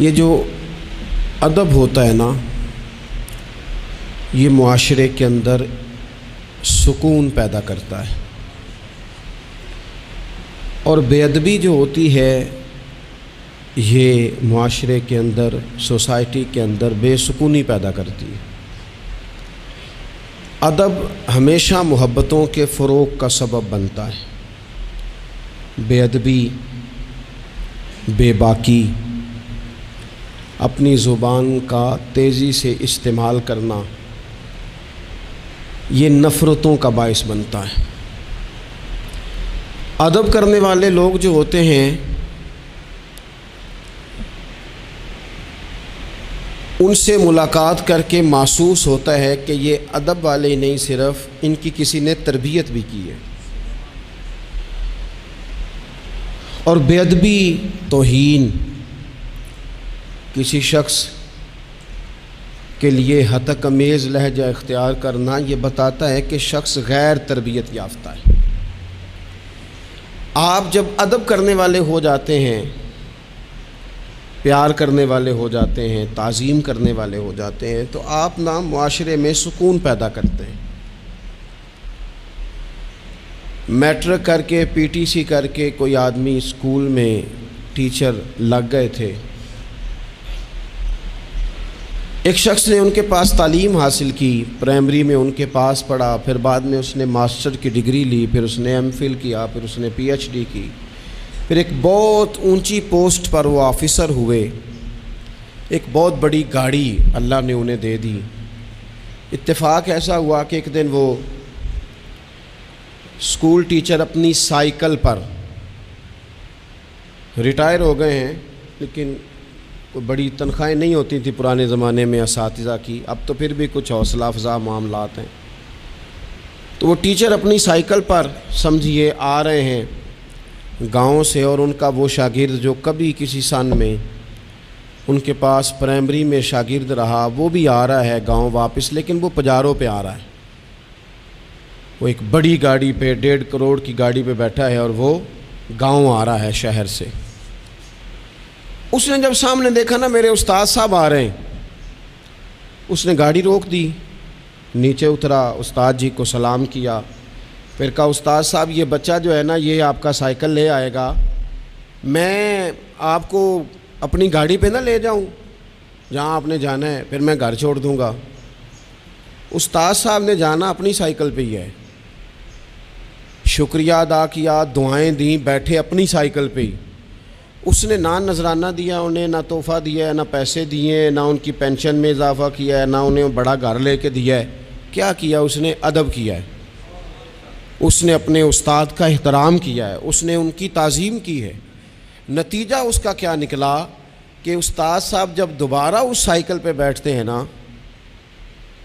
یہ جو ادب ہوتا ہے نا، یہ معاشرے کے اندر سکون پیدا کرتا ہے، اور بے ادبی جو ہوتی ہے یہ معاشرے کے اندر، سوسائٹی کے اندر بے سکونی پیدا کرتی ہے۔ ادب ہمیشہ محبتوں کے فروغ کا سبب بنتا ہے۔ بے ادبی، بے باکی، اپنی زبان کا تیزی سے استعمال کرنا، یہ نفرتوں کا باعث بنتا ہے۔ ادب کرنے والے لوگ جو ہوتے ہیں ان سے ملاقات کر کے محسوس ہوتا ہے کہ یہ ادب والے ہی نہیں، صرف ان کی کسی نے تربیت بھی کی ہے۔ اور بے ادبی، توہین، کسی شخص کے لیے ہتک امیز لہجہ اختیار کرنا، یہ بتاتا ہے کہ شخص غیر تربیت یافتہ ہے۔ آپ جب ادب کرنے والے ہو جاتے ہیں، پیار کرنے والے ہو جاتے ہیں، تعظیم کرنے والے ہو جاتے ہیں، تو آپ نا معاشرے میں سکون پیدا کرتے ہیں۔ میٹرک کر کے، پی ٹی سی کر کے کوئی آدمی اسکول میں ٹیچر لگ گئے تھے، ایک شخص نے ان کے پاس تعلیم حاصل کی، پرائمری میں ان کے پاس پڑھا، پھر بعد میں اس نے ماسٹر کی ڈگری لی، پھر اس نے ایم فل کیا، پھر اس نے پی ایچ ڈی کی، پھر ایک بہت اونچی پوسٹ پر وہ آفیسر ہوئے، ایک بہت بڑی گاڑی اللہ نے انہیں دے دی۔ اتفاق ایسا ہوا کہ ایک دن وہ اسکول ٹیچر اپنی سائیکل پر، ریٹائر ہو گئے ہیں لیکن کوئی بڑی تنخواہیں نہیں ہوتی تھی پرانے زمانے میں اساتذہ کی، اب تو پھر بھی کچھ حوصلہ افزا معاملات ہیں۔ تو وہ ٹیچر اپنی سائیکل پر سمجھیے آ رہے ہیں گاؤں سے، اور ان کا وہ شاگرد جو کبھی کسی سن میں ان کے پاس پرائمری میں شاگرد رہا، وہ بھی آ رہا ہے گاؤں واپس، لیکن وہ پجاروں پہ آ رہا ہے۔ وہ ایک بڑی گاڑی پہ، 1.5 کروڑ کی گاڑی پہ بیٹھا ہے، اور وہ گاؤں آ رہا ہے شہر سے۔ اس نے جب سامنے دیکھا نا میرے استاد صاحب آ رہے ہیں، اس نے گاڑی روک دی، نیچے اترا، استاد جی کو سلام کیا، پھر کہا استاد صاحب یہ بچہ جو ہے نا یہ آپ کا سائیکل لے آئے گا، میں آپ کو اپنی گاڑی پہ نہ لے جاؤں جہاں آپ نے جانا ہے، پھر میں گھر چھوڑ دوں گا۔ استاد صاحب نے جانا اپنی سائیکل پہ ہی ہے، شکریہ ادا کیا، دعائیں دیں، بیٹھے اپنی سائیکل پہ ہی۔ اس نے نہ نذرانہ دیا انہیں، نہ تحفہ دیا ہے، نہ پیسے دیے، نہ ان کی پینشن میں اضافہ کیا ہے، نہ انہیں بڑا گھر لے کے دیا ہے۔ کیا کیا اس نے؟ ادب کیا ہے۔ اس نے اپنے استاد کا احترام کیا ہے، اس نے ان کی تعظیم کی ہے۔ نتیجہ اس کا کیا نکلا کہ استاد صاحب جب دوبارہ اس سائیکل پہ بیٹھتے ہیں نا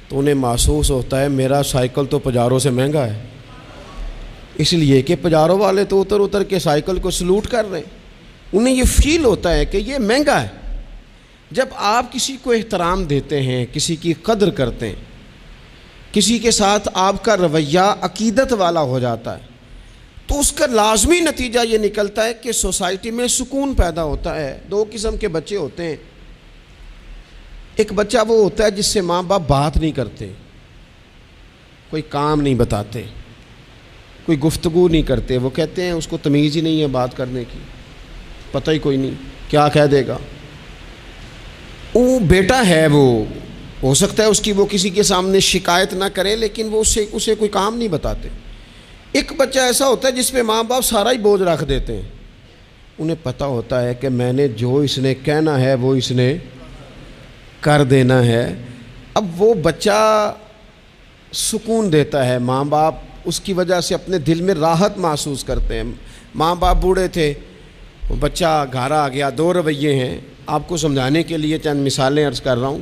تو انہیں محسوس ہوتا ہے میرا سائیکل تو پجاروں سے مہنگا ہے، اس لیے کہ پجاروں والے تو اتر اتر کے سائیکل کو سلوٹ کر رہے ہیں، انہیں یہ فیل ہوتا ہے کہ یہ مہنگا ہے۔ جب آپ کسی کو احترام دیتے ہیں، کسی کی قدر کرتے ہیں، کسی کے ساتھ آپ کا رویہ عقیدت والا ہو جاتا ہے، تو اس کا لازمی نتیجہ یہ نکلتا ہے کہ سوسائٹی میں سکون پیدا ہوتا ہے۔ دو قسم کے بچے ہوتے ہیں، ایک بچہ وہ ہوتا ہے جس سے ماں باپ بات نہیں کرتے، کوئی کام نہیں بتاتے، کوئی گفتگو نہیں کرتے، وہ کہتے ہیں اس کو تمیز ہی نہیں ہے بات کرنے کی، پتہ ہی کوئی نہیں کیا کہہ دے گا۔ وہ بیٹا ہے، وہ ہو سکتا ہے اس کی وہ کسی کے سامنے شکایت نہ کرے، لیکن وہ اسے کوئی کام نہیں بتاتے۔ ایک بچہ ایسا ہوتا ہے جس پہ ماں باپ سارا ہی بوجھ رکھ دیتے ہیں، انہیں پتہ ہوتا ہے کہ میں نے جو اس نے کہنا ہے وہ اس نے کر دینا ہے۔ اب وہ بچہ سکون دیتا ہے، ماں باپ اس کی وجہ سے اپنے دل میں راحت محسوس کرتے ہیں۔ ماں باپ بوڑھے تھے، وہ بچہ گھر آ گیا، دو رویے ہیں، آپ کو سمجھانے کے لیے چند مثالیں عرض کر رہا ہوں۔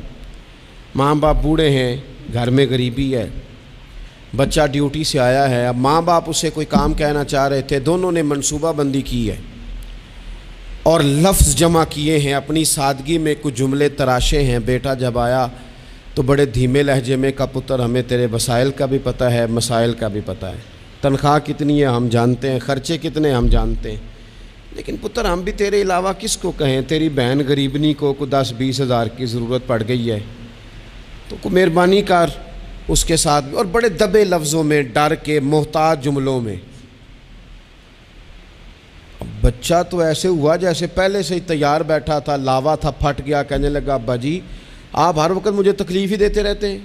ماں باپ بوڑھے ہیں، گھر میں غریبی ہے، بچہ ڈیوٹی سے آیا ہے، اب ماں باپ اسے کوئی کام کہنا چاہ رہے تھے، دونوں نے منصوبہ بندی کی ہے اور لفظ جمع کیے ہیں، اپنی سادگی میں کچھ جملے تراشے ہیں۔ بیٹا جب آیا تو بڑے دھیمے لہجے میں کہا پتر ہمیں تیرے وسائل کا بھی پتہ ہے، مسائل کا بھی پتہ ہے، تنخواہ کتنی ہے ہم جانتے ہیں، خرچے کتنے ہم جانتے ہیں۔ لیکن پتر ہم بھی تیرے علاوہ کس کو کہیں، تیری بہن غریبنی کو 10-20 ہزار کی ضرورت پڑ گئی ہے تو کوئی مہربانی کر اس کے ساتھ بھی، اور بڑے دبے لفظوں میں، ڈر کے، محتاج جملوں میں۔ بچہ تو ایسے ہوا جیسے پہلے سے ہی تیار بیٹھا تھا، لاوا تھا، پھٹ گیا، کہنے لگا ابا جی آپ ہر وقت مجھے تکلیف ہی دیتے رہتے ہیں،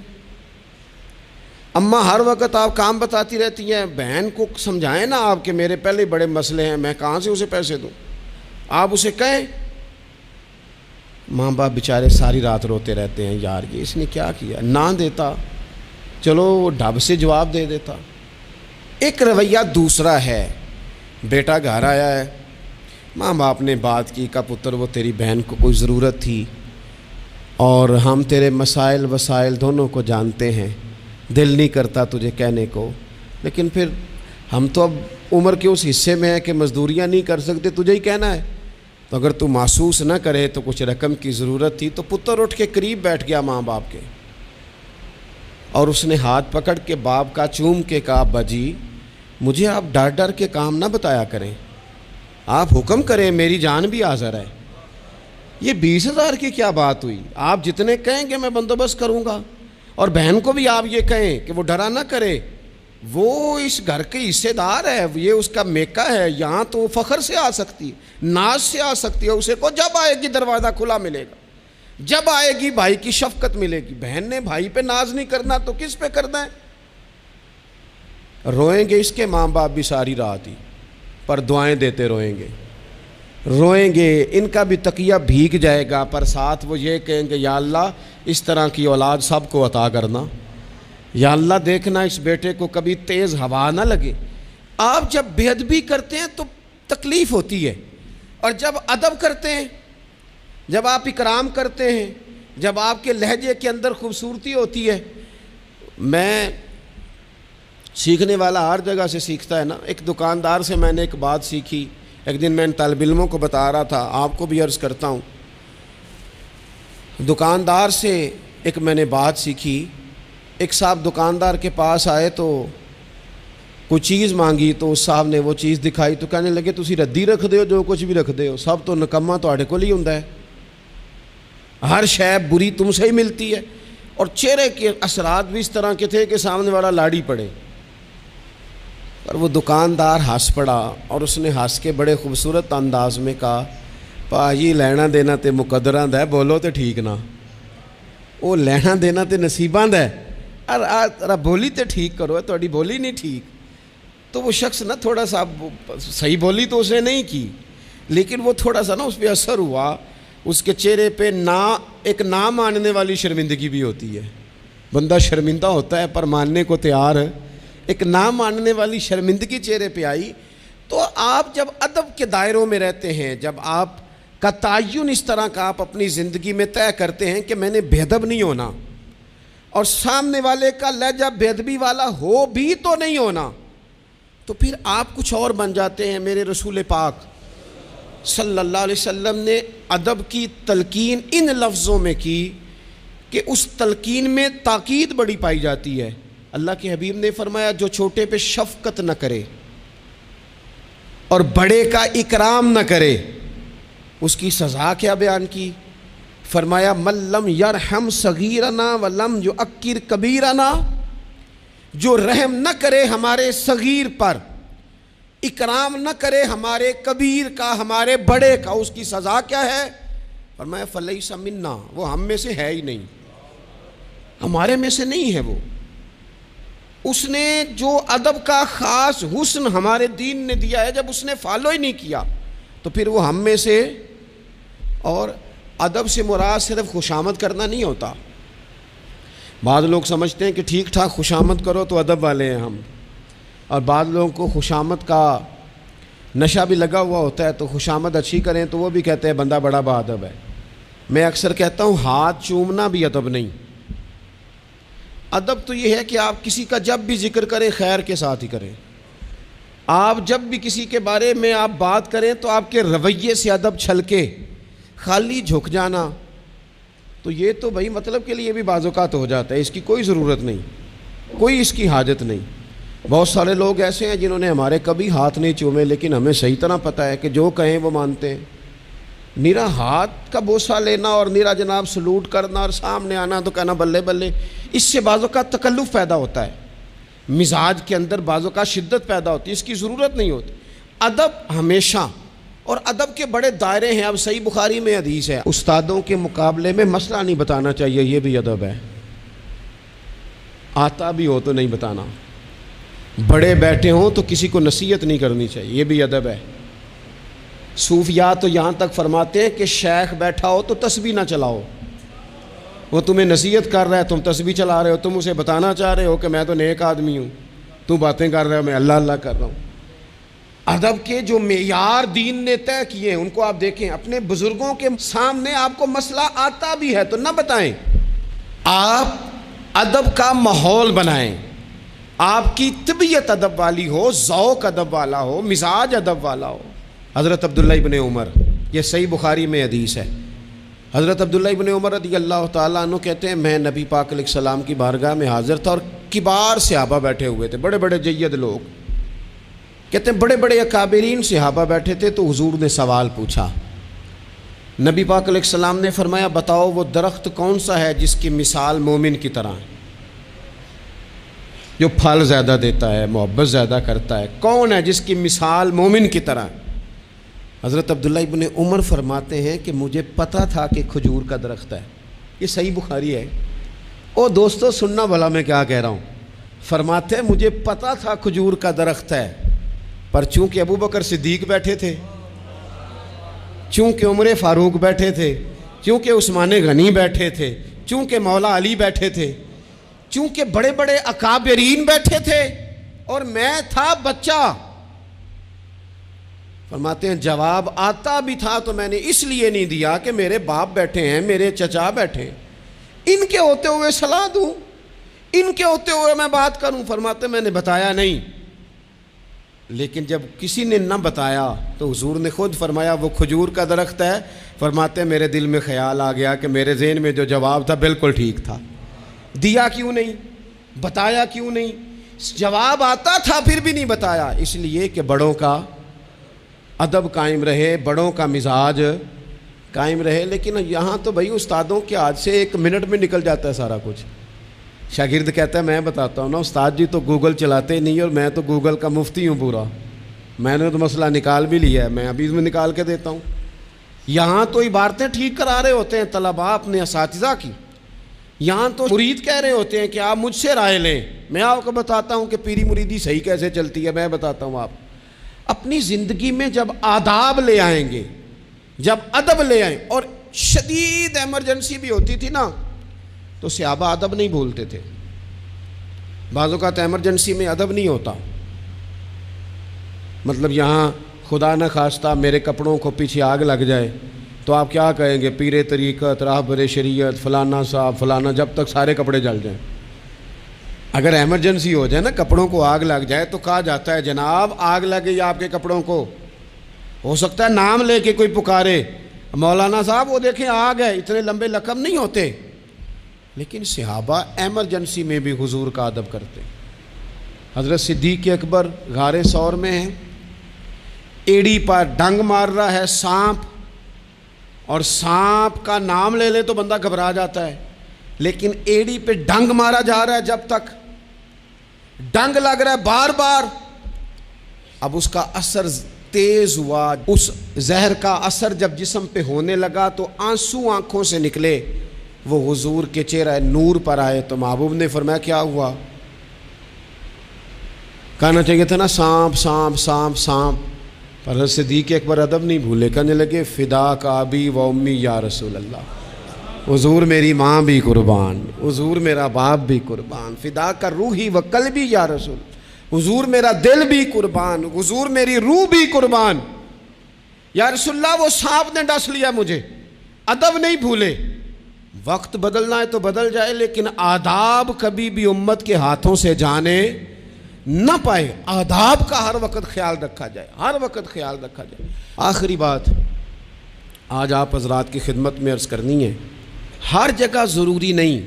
اماں ہر وقت آپ کام بتاتی رہتی ہیں، بہن کو سمجھائیں نا آپ کہ میرے پہلے بڑے مسئلے ہیں، میں کہاں سے اسے پیسے دوں، آپ اسے کہیں۔ ماں باپ بیچارے ساری رات روتے رہتے ہیں، یار یہ اس نے کیا کیا، نہ دیتا چلو وہ ڈھب سے جواب دے دیتا۔ ایک رویہ دوسرا ہے، بیٹا گھر آیا ہے، ماں باپ نے بات کی، کہا پتر وہ تیری بہن کو کوئی ضرورت تھی اور ہم تیرے مسائل وسائل دونوں کو جانتے ہیں، دل نہیں کرتا تجھے کہنے کو، لیکن پھر ہم تو اب عمر کے اس حصے میں ہیں کہ مزدوریاں نہیں کر سکتے، تجھے ہی کہنا ہے، تو اگر تو محسوس نہ کرے تو کچھ رقم کی ضرورت تھی۔ تو پتر اٹھ کے قریب بیٹھ گیا ماں باپ کے، اور اس نے ہاتھ پکڑ کے باپ کا چوم کے کہا ابا جی مجھے آپ ڈر ڈر کے کام نہ بتایا کریں، آپ حکم کریں، میری جان بھی حاضر ہے۔ یہ 20,000 کی کیا بات ہوئی، آپ جتنے کہیں گے میں بندوبست کروں گا، اور بہن کو بھی آپ یہ کہیں کہ وہ ڈرا نہ کرے، وہ اس گھر کے حصے دار ہے، یہ اس کا میکا ہے، یہاں تو فخر سے آ سکتی ہے، ناز سے آ سکتی ہے، اسے کو جب آئے گی دروازہ کھلا ملے گا، جب آئے گی بھائی کی شفقت ملے گی۔ بہن نے بھائی پہ ناز نہیں کرنا تو کس پہ کرنا ہے؟ روئیں گے اس کے ماں باپ بھی ساری رات ہی، پر دعائیں دیتے روئیں گے، روئیں گے، ان کا بھی تقیہ بھیگ جائے گا، پر ساتھ وہ یہ کہیں گے یا اللہ اس طرح کی اولاد سب کو عطا کرنا، یا اللہ دیکھنا اس بیٹے کو کبھی تیز ہوا نہ لگے۔ آپ جب بے ادبی کرتے ہیں تو تکلیف ہوتی ہے، اور جب ادب کرتے ہیں، جب آپ اکرام کرتے ہیں، جب آپ کے لہجے کے اندر خوبصورتی ہوتی ہے۔ میں سیکھنے والا ہر جگہ سے سیکھتا ہے نا، ایک دکاندار سے میں نے ایک بات سیکھی، ایک دن میں ان طالب علموں کو بتا رہا تھا، آپ کو بھی عرض کرتا ہوں۔ دکاندار سے ایک میں نے بات سیکھی، ایک صاحب دکاندار کے پاس آئے تو کوئی چیز مانگی، تو اس صاحب نے وہ چیز دکھائی تو کہنے لگے تسی ردی رکھ دے ہو، جو کچھ بھی رکھ دے ہو سب تو نکما تواڈے کول ہی ہوندا ہے، ہر شے بری تم سے ہی ملتی ہے۔ اور چہرے کے اثرات بھی اس طرح کے تھے کہ سامنے والا لاڑی پڑے، اور وہ دکاندار ہنس پڑا، اور اس نے ہنس کے بڑے خوبصورت انداز میں کہا بھائی لینا دینا تے مقدراں دا ہے، بولو تے ٹھیک نہ، وہ لینا دینا تے نصیباں دا ہے، اور بولی تے ٹھیک کرو، تہاڈی بولی نہیں ٹھیک۔ تو وہ شخص نا تھوڑا سا صحیح بولی تو اس نے نہیں کی، لیکن وہ تھوڑا سا نا اس پہ اثر ہوا، اس کے چہرے پہ ایک نہ ماننے والی شرمندگی بھی ہوتی ہے، بندہ شرمندہ ہوتا ہے پر ماننے کو تیار ہے، ایک نہ ماننے والی شرمندگی چہرے پہ آئی۔ تو آپ جب ادب کے دائروں میں رہتے ہیں، جب آپ کا تعین اس طرح کا آپ اپنی زندگی میں طے کرتے ہیں کہ میں نے بے ادب نہیں ہونا، اور سامنے والے کا لہجہ بے ادبی والا ہو بھی تو نہیں ہونا، تو پھر آپ کچھ اور بن جاتے ہیں۔ میرے رسول پاک صلی اللہ علیہ وسلم نے ادب کی تلقین ان لفظوں میں کی کہ اس تلقین میں تاکید بڑی پائی جاتی ہے۔ اللہ کے حبیب نے فرمایا جو چھوٹے پہ شفقت نہ کرے اور بڑے کا اکرام نہ کرے اس کی سزا کیا بیان کی؟ فرمایا من لم یرحم صغیرنا ولم یؤکر کبیرنا، جو رحم نہ کرے ہمارے صغیر پر، اکرام نہ کرے ہمارے کبیر کا، ہمارے بڑے کا، اس کی سزا کیا ہے؟ فرمایا فلیس منا، وہ ہم میں سے ہے ہی نہیں، ہمارے میں سے نہیں ہے وہ۔ اس نے جو ادب کا خاص حسن ہمارے دین نے دیا ہے، جب اس نے فالو ہی نہیں کیا تو پھر وہ ہم میں سے۔ اور ادب سے مراد صرف خوشامد کرنا نہیں ہوتا۔ بعض لوگ سمجھتے ہیں کہ ٹھیک ٹھاک خوشامد کرو تو ادب والے ہیں ہم، اور بعض لوگوں کو خوشامد کا نشہ بھی لگا ہوا ہوتا ہے، تو خوشامد اچھی کریں تو وہ بھی کہتے ہیں بندہ بڑا با ادب ہے۔ میں اکثر کہتا ہوں ہاتھ چومنا بھی ادب نہیں۔ ادب تو یہ ہے کہ آپ کسی کا جب بھی ذکر کریں خیر کے ساتھ ہی کریں، آپ جب بھی کسی کے بارے میں آپ بات کریں تو آپ کے رویے سے ادب چھلکے، خالی جھک جانا تو یہ تو بھائی مطلب کے لیے بھی بعض اوقات ہو جاتا ہے، اس کی کوئی ضرورت نہیں، کوئی اس کی حاجت نہیں۔ بہت سارے لوگ ایسے ہیں جنہوں نے ہمارے کبھی ہاتھ نہیں چومے، لیکن ہمیں صحیح طرح پتہ ہے کہ جو کہیں وہ مانتے ہیں۔ نیرا ہاتھ کا بوسہ لینا اور نیرا جناب سلوٹ کرنا اور سامنے آنا تو کہنا بلے بلے، اس سے بعضوں کا تکلف پیدا ہوتا ہے، مزاج کے اندر بعضوں کا شدت پیدا ہوتی ہے، اس کی ضرورت نہیں ہوتی۔ ادب ہمیشہ، اور ادب کے بڑے دائرے ہیں۔ اب صحیح بخاری میں حدیث ہے، استادوں کے مقابلے میں مسئلہ نہیں بتانا چاہیے، یہ بھی ادب ہے۔ آتا بھی ہو تو نہیں بتانا، بڑے بیٹھے ہوں تو کسی کو نصیحت نہیں کرنی چاہیے، یہ بھی ادب ہے۔ صوفیاء تو یہاں تک فرماتے ہیں کہ شیخ بیٹھا ہو تو تسبیح نہ چلاؤ، وہ تمہیں نصیحت کر رہا ہے، تم تسبیح چلا رہے ہو، تم اسے بتانا چاہ رہے ہو کہ میں تو نیک آدمی ہوں، تو باتیں کر رہا ہے میں اللہ اللہ کر رہا ہوں۔ ادب کے جو معیار دین نے طے کیے ہیں ان کو آپ دیکھیں، اپنے بزرگوں کے سامنے آپ کو مسئلہ آتا بھی ہے تو نہ بتائیں، آپ ادب کا ماحول بنائیں، آپ کی طبیعت ادب والی ہو، ذوق ادب والا ہو، مزاج ادب والا ہو۔ حضرت عبداللہ ابن عمر، یہ صحیح بخاری میں حدیث ہے، حضرت عبداللہ ابن عمر رضی اللہ تعالیٰ عنہ کہتے ہیں میں نبی پاک علیہ السلام کی بارگاہ میں حاضر تھا اور کبار صحابہ بیٹھے ہوئے تھے، بڑے بڑے جید لوگ، کہتے ہیں بڑے بڑے اکابرین صحابہ بیٹھے تھے، تو حضور نے سوال پوچھا۔ نبی پاک علیہ السلام نے فرمایا بتاؤ وہ درخت کون سا ہے جس کی مثال مومن کی طرح ہے، جو پھل زیادہ دیتا ہے، محبت زیادہ کرتا ہے، کون ہے جس کی مثال مومن کی طرح ہے؟ حضرت عبداللہ ابن عمر فرماتے ہیں کہ مجھے پتہ تھا کہ کھجور کا درخت ہے، یہ صحیح بخاری ہے۔ او دوستو سننا بھلا میں کیا کہہ رہا ہوں، فرماتے ہیں مجھے پتہ تھا کھجور کا درخت ہے، پر چونکہ ابو بکر صدیق بیٹھے تھے، چونکہ عمر فاروق بیٹھے تھے، چونکہ عثمان غنی بیٹھے تھے، چونکہ مولا علی بیٹھے تھے، چونکہ بڑے بڑے اکابرین بیٹھے تھے اور میں تھا بچہ، فرماتے ہیں جواب آتا بھی تھا تو میں نے اس لیے نہیں دیا کہ میرے باپ بیٹھے ہیں، میرے چچا بیٹھے ہیں، ان کے ہوتے ہوئے صلاح دوں، ان کے ہوتے ہوئے میں بات کروں؟ فرماتے ہیں میں نے بتایا نہیں، لیکن جب کسی نے نہ بتایا تو حضور نے خود فرمایا وہ کھجور کا درخت ہے، فرماتے ہیں میرے دل میں خیال آ گیا کہ میرے ذہن میں جو جواب تھا بالکل ٹھیک تھا، دیا کیوں نہیں، بتایا کیوں نہیں؟ جواب آتا تھا پھر بھی نہیں بتایا، اس لیے کہ بڑوں کا ادب قائم رہے، بڑوں کا مزاج قائم رہے۔ لیکن یہاں تو بھائی استادوں کے ہاتھ سے 1 منٹ میں نکل جاتا ہے سارا کچھ۔ شاگرد کہتا ہے میں بتاتا ہوں نا استاد جی تو گوگل چلاتے نہیں، اور میں تو گوگل کا مفتی ہوں پورا، میں نے تو مسئلہ نکال بھی لیا ہے، میں ابھی میں نکال کے دیتا ہوں۔ یہاں تو عبارتیں ٹھیک کرا رہے ہوتے ہیں طلباء اپنے اساتذہ کی، یہاں تو مرید کہہ رہے ہوتے ہیں کہ آپ مجھ سے رائے لیں، میں آپ کو بتاتا ہوں کہ پیری مریدی صحیح کیسے چلتی ہے، میں بتاتا ہوں۔ آپ اپنی زندگی میں جب آداب لے آئیں گے، جب ادب لے آئیں، اور شدید ایمرجنسی بھی ہوتی تھی نا تو صحابہ ادب نہیں بھولتے تھے، بعض اوقات ایمرجنسی میں ادب نہیں ہوتا، مطلب یہاں خدا نہ خواستہ میرے کپڑوں کو پیچھے آگ لگ جائے تو آپ کیا کہیں گے، پیر طریقت، راہبر شریعت، فلانا صاحب فلانا، جب تک سارے کپڑے جل جائیں۔ اگر ایمرجنسی ہو جائے نا، کپڑوں کو آگ لگ جائے تو کہا جاتا ہے جناب آگ لگ گئی آپ کے کپڑوں کو، ہو سکتا ہے نام لے کے کوئی پکارے مولانا صاحب وہ دیکھیں آگ ہے، اتنے لمبے لقب نہیں ہوتے، لیکن صحابہ ایمرجنسی میں بھی حضور کا ادب کرتے۔ حضرت صدیق اکبر غار ثور میں ہیں، ایڑی پر ڈنگ مار رہا ہے سانپ، اور سانپ کا نام لے لے تو بندہ گھبرا جاتا ہے، لیکن ایڑی پہ ڈنگ مارا جا رہا ہے، جب تک ڈنگ لگ رہا ہے بار بار، اب اس کا اثر تیز ہوا، اس زہر کا اثر جب جسم پہ ہونے لگا تو آنسو آنکھوں سے نکلے، وہ حضور کے چہرہ نور پر آئے تو محبوب نے فرمایا کیا ہوا؟ کہنا چاہیے تھا نا سانپ سانپ سانپ سانپ، پر حضرت صدیق اکبر ادب نہیں بھولے، کہنے لگے فدا کا ابی و امی یا رسول اللہ، حضور میری ماں بھی قربان، حضور میرا باپ بھی قربان، فدا کا روحی و قلبی یا رسول، حضور میرا دل بھی قربان، حضور میری روح بھی قربان، یا رسول اللہ وہ سانپ نے ڈس لیا مجھے۔ ادب نہیں بھولے، وقت بدلنا ہے تو بدل جائے، لیکن آداب کبھی بھی امت کے ہاتھوں سے جانے نہ پائے، آداب کا ہر وقت خیال رکھا جائے، ہر وقت خیال رکھا جائے۔ آخری بات آج آپ حضرات کی خدمت میں عرض کرنی ہے، ہر جگہ ضروری نہیں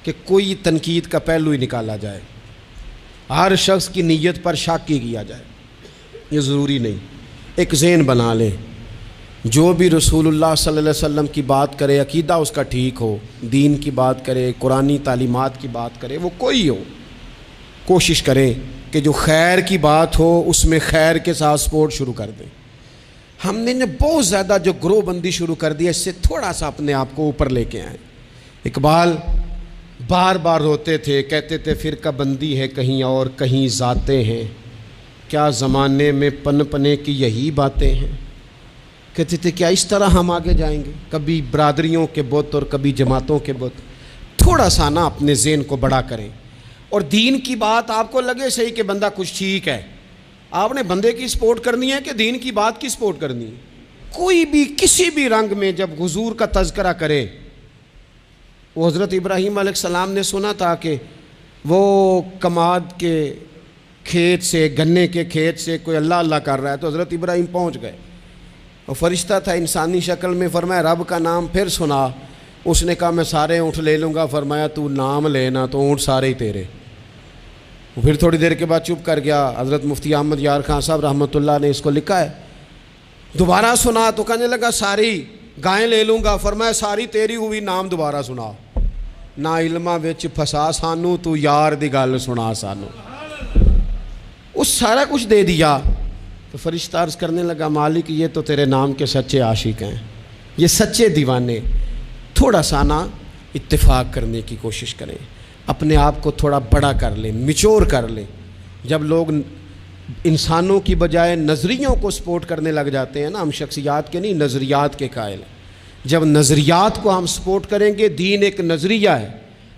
کہ کوئی تنقید کا پہلو ہی نکالا جائے، ہر شخص کی نیت پر شک ہی کیا جائے، یہ ضروری نہیں۔ ایک ذہن بنا لیں، جو بھی رسول اللہ صلی اللہ علیہ وسلم کی بات کرے، عقیدہ اس کا ٹھیک ہو، دین کی بات کرے، قرآنی تعلیمات کی بات کرے، وہ کوئی ہو، کوشش کریں کہ جو خیر کی بات ہو اس میں خیر کے ساتھ سپورٹ شروع کر دیں۔ ہم نے بہت زیادہ جو گروہ بندی شروع کر دی ہے، اس سے تھوڑا سا اپنے آپ کو اوپر لے کے آئیں۔ اقبال بار بار روتے تھے، کہتے تھے فرقہ بندی ہے کہیں اور کہیں ذاتیں ہیں، کیا زمانے میں پن پنے کی یہی باتیں ہیں۔ کہتے تھے کیا اس طرح ہم آگے جائیں گے، کبھی برادریوں کے بت اور کبھی جماعتوں کے بت۔ تھوڑا سا نا اپنے ذہن کو بڑا کریں، اور دین کی بات آپ کو لگے صحیح کہ بندہ کچھ ٹھیک ہے، آپ نے بندے کی سپورٹ کرنی ہے کہ دین کی بات کی سپورٹ کرنی ہے؟ کوئی بھی کسی بھی رنگ میں جب حضور کا تذکرہ کرے، وہ حضرت ابراہیم علیہ السلام نے سنا تھا کہ وہ کماد کے کھیت سے، گنے کے کھیت سے کوئی اللہ اللہ کر رہا ہے، تو حضرت ابراہیم پہنچ گئے، اور فرشتہ تھا انسانی شکل میں، فرمایا رب کا نام پھر سنا۔ اس نے کہا میں سارے اونٹ لے لوں گا، فرمایا تو نام لینا تو اونٹ سارے ہی تیرے۔ پھر تھوڑی دیر کے بعد چپ کر گیا۔ حضرت مفتی احمد یار خان صاحب رحمۃ اللہ نے اس کو لکھا ہے، دوبارہ سنا تو کہنے لگا ساری گائیں لے لوں گا، فرمایا ساری تیری ہوئی، نام دوبارہ سنا۔ نہ علمہ وچ پھسا سانو، تو یار دی گل سنا سانو۔ اس سارا کچھ دے دیا تو فرشتہ عرض کرنے لگا مالک یہ تو تیرے نام کے سچے عاشق ہیں، یہ سچے دیوانے۔ تھوڑا سا نا اتفاق کرنے کی کوشش کریں، اپنے آپ کو تھوڑا بڑا کر لیں، میچور کر لیں۔ جب لوگ انسانوں کی بجائے نظریوں کو سپورٹ کرنے لگ جاتے ہیں نا، ہم شخصیات کے نہیں نظریات کے قائل ہیں۔ جب نظریات کو ہم سپورٹ کریں گے، دین ایک نظریہ ہے،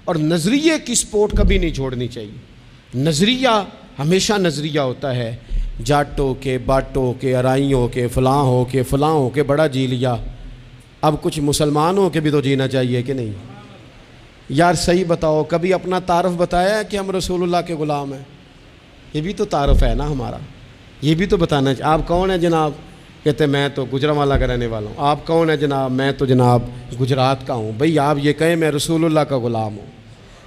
اور نظریے کی سپورٹ کبھی نہیں چھوڑنی چاہیے۔ نظریہ ہمیشہ نظریہ ہوتا ہے، جاٹ ہو کے، باٹ ہو کے، ارائی ہو کے، فلاں ہو کے، فلاں ہو کے بڑا جی لیا، اب کچھ مسلمان ہو کے بھی تو جینا چاہیے کہ نہیں؟ یار صحیح بتاؤ، کبھی اپنا تعارف بتایا ہے کہ ہم رسول اللہ کے غلام ہیں؟ یہ بھی تو تعارف ہے نا ہمارا، یہ بھی تو بتانا چاہیے۔ آپ کون ہیں جناب؟ کہتے میں تو گجرانوالہ کا رہنے والا ہوں۔ آپ کون ہیں جناب؟ میں تو جناب گجرات کا ہوں۔ بھئی آپ یہ کہیں میں رسول اللہ کا غلام ہوں۔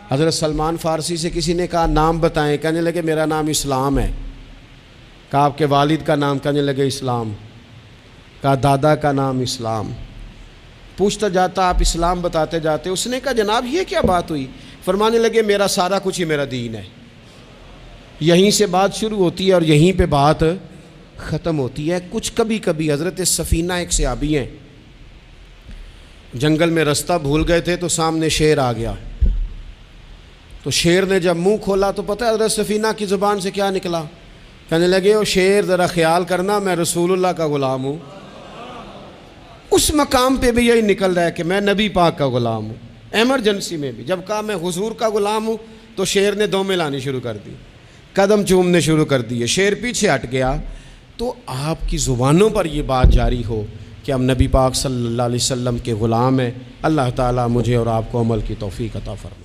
حضرت سلمان فارسی سے کسی نے کہا نام بتائیں، کہنے لگے میرا نام اسلام ہے۔ کہا آپ کے والد کا نام؟ کہنے لگے اسلام۔ کہا دادا کا نام اسلام۔ پوچھتا جاتا آپ اسلام بتاتے جاتے، اس نے کہا جناب یہ کیا بات ہوئی؟ فرمانے لگے میرا سارا کچھ ہی میرا دین ہے۔ یہیں سے بات شروع ہوتی ہے اور یہیں پہ بات ختم ہوتی ہے۔ کچھ کبھی کبھی حضرت سفینہ ایک صحابی ہیں، جنگل میں رستہ بھول گئے تھے تو سامنے شیر آ گیا، تو شیر نے جب منہ کھولا تو پتہ ہے حضرت سفینہ کی زبان سے کیا نکلا؟ کہنے لگے او شیر ذرا خیال کرنا میں رسول اللہ کا غلام ہوں۔ اس مقام پہ بھی یہی نکل رہا ہے کہ میں نبی پاک کا غلام ہوں۔ ایمرجنسی میں بھی جب کہا میں حضور کا غلام ہوں تو شیر نے دومیں لانی شروع کر دی، قدم چومنے شروع کر دیے، شیر پیچھے ہٹ گیا۔ تو آپ کی زبانوں پر یہ بات جاری ہو کہ ہم نبی پاک صلی اللہ علیہ وسلم کے غلام ہیں، اللہ تعالیٰ مجھے اور آپ کو عمل کی توفیق عطا فرمائے۔